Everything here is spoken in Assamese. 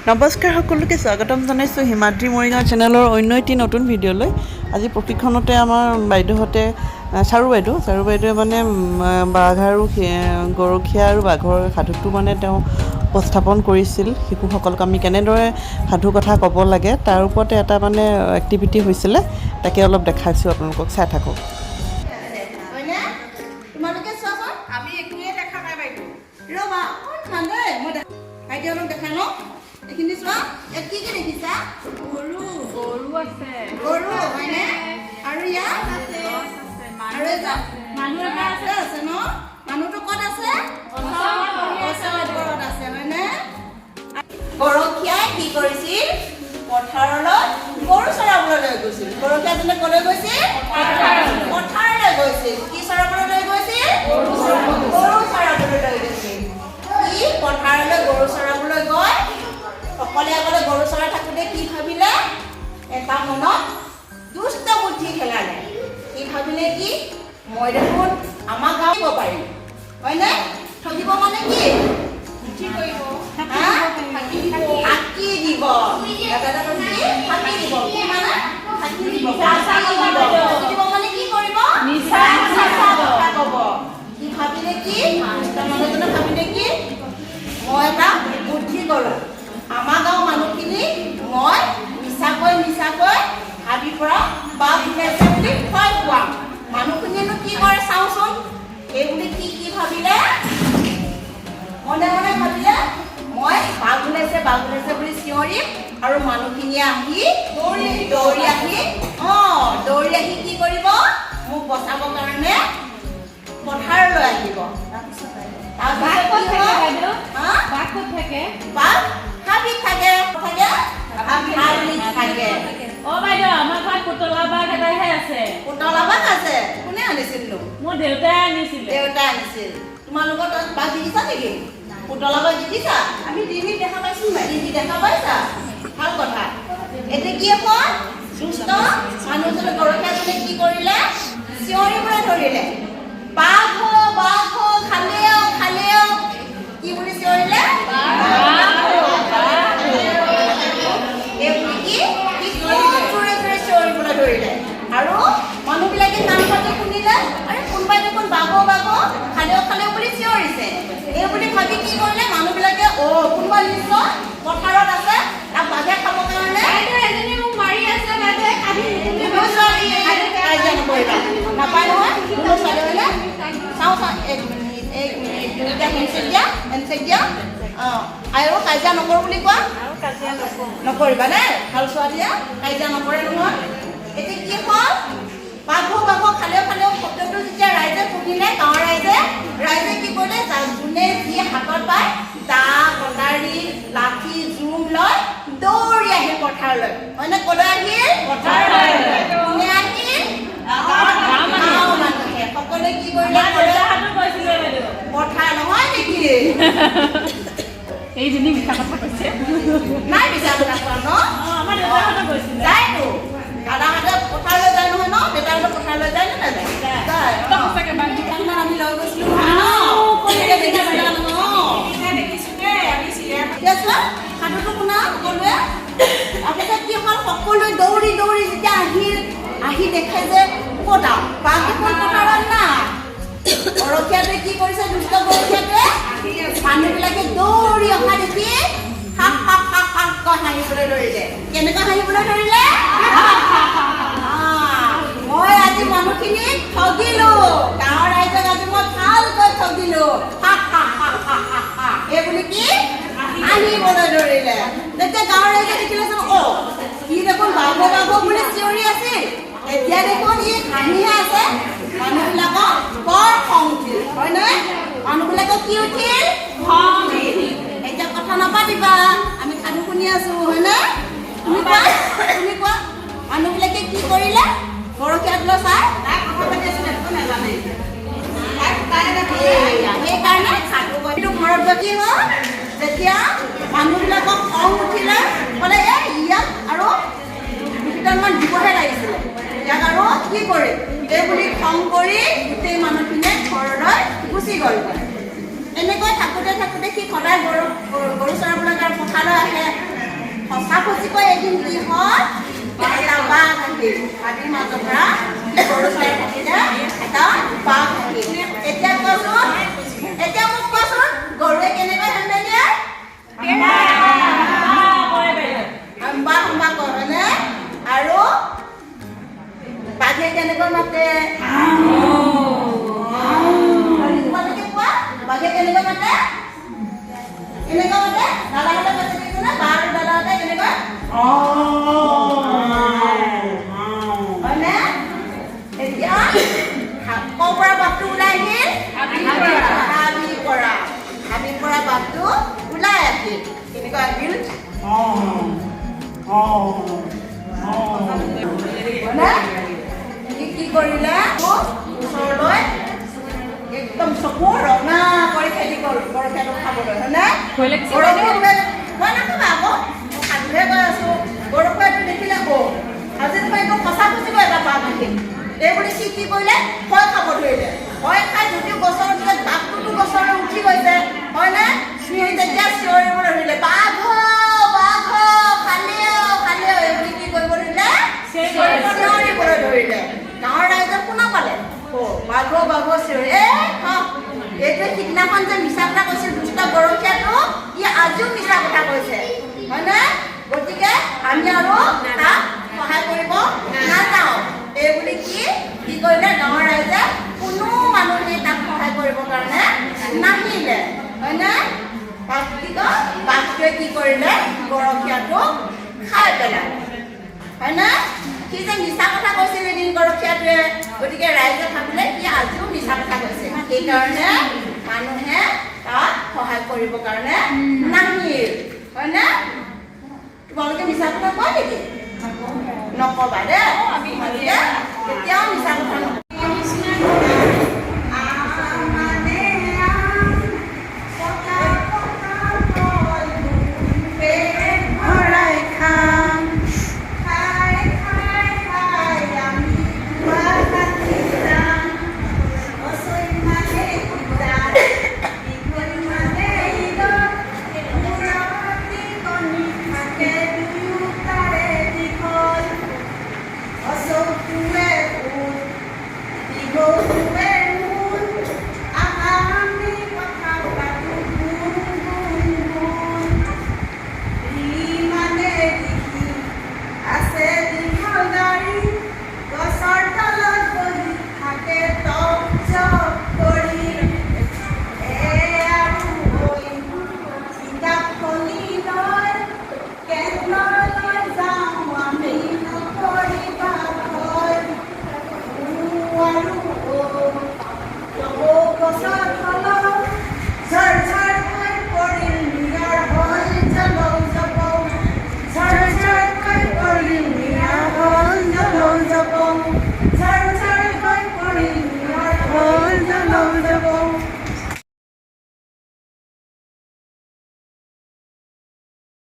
নমস্কাৰ সকলোকে স্বাগতম জনাইছোঁ হিমাদ্ৰী মৰিগাঁও চেনেলৰ অন্য এটি নতুন ভিডিঅ'লৈ। আজি প্ৰশিক্ষণতে আমাৰ বাইদেউহঁতে চাৰু বাইদেৱে মানে বাঘ আৰু গৰখীয়া আৰু বাঘৰ সাধুটো মানে তেওঁ উপস্থাপন কৰিছিল। শিশুসকলক আমি কেনেদৰে সাধু কথা ক'ব লাগে তাৰ ওপৰতে এটা মানে এক্টিভিটি হৈছিলে, তাকে অলপ দেখাইছোঁ আপোনালোকক, চাই থাকক। এইখিনি চোৱা, ইয়াত কি দেখিছা? গৰু আছে, গৰু হয়নে? আৰু ইয়াত আৰু এটা মানুহ এটা আছে ন? মানুহটো ক'ত আছে? ওচৰত আছে হয়নে? গৰখীয়াই কি কৰিছিল? পথাৰলৈ গৰু চৰাবলৈ লৈ গৈছিল। গৰখীয়াজনে ক'লৈ গৈছিল? পথাৰলৈ গৈছিল। কি চৰাবলৈ লৈ গৈছিল? গৰু চৰাবলৈ লৈ গৈছিল। কি পথাৰলৈ গৰু চৰাবলৈ গৈ সকলে আগতে গৰু চৰাই থাকোঁতে কি ভাবিলে? এটা মনত দুষ্ট বুদ্ধি খেলালে। কি ভাবিলে? কি মই দেখোন আমাৰ গাঁও দিব পাৰিম হয়নে? ঠগিব মানে কি? ফাঁকি দিব। মানে কি কৰিব? মিছা কথা ক'ব। কি ভাবিলে? কি মানুহজনে ভাবিলে কি মই এটা বুদ্ধি কৰোঁ, আমাৰ গাঁৱৰ মানুহখিনি মই মিছাকৈ হাবিৰ পৰা বাঘ ওলাইছে বুলি ভয় খুৱাম। মানুহখিনিয়েনো কি কৰে চাওঁচোন। এই বুলি কি ভাবিলে? মনে মনে ভাবিলে মই বাঘ ওলাইছে বুলি চিঞৰিম আৰু মানুহখিনিয়ে আহি দৌৰি আহি কি কৰিব? মোক বচাবৰ কাৰণে পথাৰলৈ আহিব। পুতলা বাঘ আছে। কোনে আনিছিল? মোৰ দেউতাই আনিছিল। তোমালোকৰ তাত বাঘ দেখিছা নেকি? পুতলা বাঘ দেখিছা? আমি টিভিত দেখা পাইছো। দেখা পাইছা? ভাল কথা। এতিয়া কি হ'ব? দুষ্ট মানুহজনে গৰখীয়াজনে কি কৰিলে? চিঞৰিবলৈ ধৰিলে, বাঘ খালেও কি বুলি চিঞৰিলে? চিঞৰিবলৈ ধৰিলে আৰু মানুহবিলাকে কাণ পাতি শুনিলে, আৰে কোনোবাই দেখোন বাঘ খালেও বুলি চিঞৰিছে। এই বুলি ভাবি কি কৰিলে? মানুহবিলাকে কোনোবা নিশ্চয় পথাৰত আছে, তাক বাঘে খাবৰ কাৰণে এজনী মোক মাৰি আছে। নাপায় নহয় ছোৱালী হলে চাওঁ আৰু কাজিয়া নকৰোঁ বুলি কোৱা, নকৰিবা দেই। ভাল ছোৱালীয়ে কাজিয়া নকৰে নহয়। এতিয়া কি হ'ল? বাঘ খালেও শব্দটো যেতিয়া ৰাইজে শুনিলে, গাঁৱৰ ৰাইজে কি কৰিলে? যোনে যি হাতত পায় দা কটাৰী লাঠি জোং লৈ দৌৰি আহিল পথাৰলৈ হয়নে? ক'লৈ আহিল? পথাৰলৈ। কোনে আহিল? গাঁৱৰ মানুহে সকলোৱে কি কৰিলে? পথাৰ নহয় নেকি? এইজনী মিছা কথা কৈছে। নাই মিছা কথা কোৱা ন? আমাৰ দেউতাহঁতে কৈছিলে। যায়তো দাদাহঁতে পথাৰলৈ যায় নহয় ন? দেউতাহঁতে পথাৰলৈ যায় নে নাযায়? আমি লৈ গৈছিলো সাধুটো শুনা সকলোৱে। তাৰপিছত কি হ'ল? সকলোৱে দৌৰি যেতিয়া আহি দেখে যে ক'ত বাঘ দেখোন পথাৰত নাই। গৰখীয়াটোৱে কি কৰিছে? দুষ্ট গৰখীয়াটোৱে মানুহবিলাকে দৌৰি অহা দেখি হাঁহিবলৈ ধৰিলে। কেনেকৈ হাঁহিবলৈ ধৰিলে? মই আজি মানুহখিনিক ঠগিলো, গাঁৱৰ ৰাইজক আজি মই ভালকৈ ঠগিলো। এই বুলি কি হাঁহিবলৈ ধৰিলে। তেতিয়া গাঁৱৰ ৰাইজে দেখিলে সি দেখোন বাঘ বুলি চিঞৰি আছিল, এতিয়া দেখোন ই হাঁহিহে আছে। মানুহবিলাকক বৰ খং উঠিল হয় নহয়? মানুহবিলাকক কি উঠিল? খং উঠিল। এতিয়া কথা নাপাতিবা, আমি সাধু শুনি আছো হয়নে? তুমি কোৱা মানুহবিলাকে কি কৰিলে? গৰখীয়াটোলৈ চাই কথা পাতি আছিলে, নাজানে। সেইকাৰণে সাধু ঘৰত কি হ'ল? যেতিয়া মানুহবিলাকক খং উঠিলে ক'লে ইয়াক আৰু দুটামান দিবহে লাগিছিলে, ইয়াক আৰু কি কৰিম এই বুলি খং কৰি গোটেই মানুহখিনিয়ে ঘৰলৈ গ'লগৈ। এনেকৈ থাকোঁতে থাকোঁতে সি সদায় গৰু চৰাবলৈ তাৰ পথাৰলৈ আহে। সঁচা সঁচিকৈ এদিন কি হ'ল, এটা বাঘ আহিল হাবিৰ মাজৰ পৰা গৰু চৰাই থাকিলে এটা বাঘ আহিল। এতিয়া কোৱাচোন, এতিয়া মোক কোৱাচোন, গৰুৱে কেনেকৈ হেণ্ডেল দিয়ে? হাম্বা হাম্বা কয় হয়নে? আৰু বাঘে কেনেকৈ মাতে? তোমালোকে কোৱা, বাঘে কেনেকৈ মাতে? কেনেকৈ মাতে? দাদাহঁতে মাতি দিছে নে? বা আৰু দাদাহঁতে কেনেকৈ? হয়নে? এতিয়া ক'ৰ পৰা বাঘটো ওলাই আহিল? হাবিৰ পৰা বাঘটো ওলাই আহিল। কেনেকৈ আহিল? কি কৰিলে? ওচৰলৈ একদম চকু ৰঙা কৰি খেলি গ'ল গৰখীয়াটো খাবলৈ, হয়নে? মই নাখাবা আকৌ, সাধুহে কৈ আছোঁ। গৰখীয়াটো দেখিলে আজি তোমাৰ একদম সঁচা খুচিব এটা বাঘ আহিল। এইবুলি সি কি কৰিলে? ভয় খাব ধৰিলে। ভয় খাই যদিও গছৰ উঠিলে, বাঘটোতো গছলৈ উঠি গৈছে, হয়নে? সি তেতিয়া চিঞৰিবলৈ ধৰিলে, বাঘ বাঘ খালিও এইবুলি কি কৰিব ধৰিলে? চিঞৰিবলৈ ধৰিলে। গাঁৱৰ ৰাইজে শুনা পালে, বাঘ চিঞৰি এইটোৱে সিদিনাখন যে মিছা কথা কৈছিল দুষ্ট গৰখীয়াটো, ই আজিও মিছা কথা কৈছে, হয়নে? গতিকে আমি আৰু তাক সহায় কৰিব নাযাওঁ। এইবুলি কি কৰিলে? গাঁৱৰ ৰাইজে কোনো মানুহে তাক সহায় কৰিবৰ কাৰণে নাহিলে, হয়নে? বাঘটোৱে কি কৰিলে? গৰখীয়াটোক খাই পেলালে, হয়নে? সি যে মিছা কথা কৈছিল এদিন গৰখীয়াটোৱে, গতিকে ৰাইজে ভাবিলে সি আজিও মিছা কথা কৈছে। সেইকাৰণে মানুহে তাক সহায় কৰিবৰ কাৰণে নাহিল, হয়নে? তোমালোকে মিছা কথা কয় নেকি? নকবা দেই, কেতিয়াও মিছা কথা নকবা।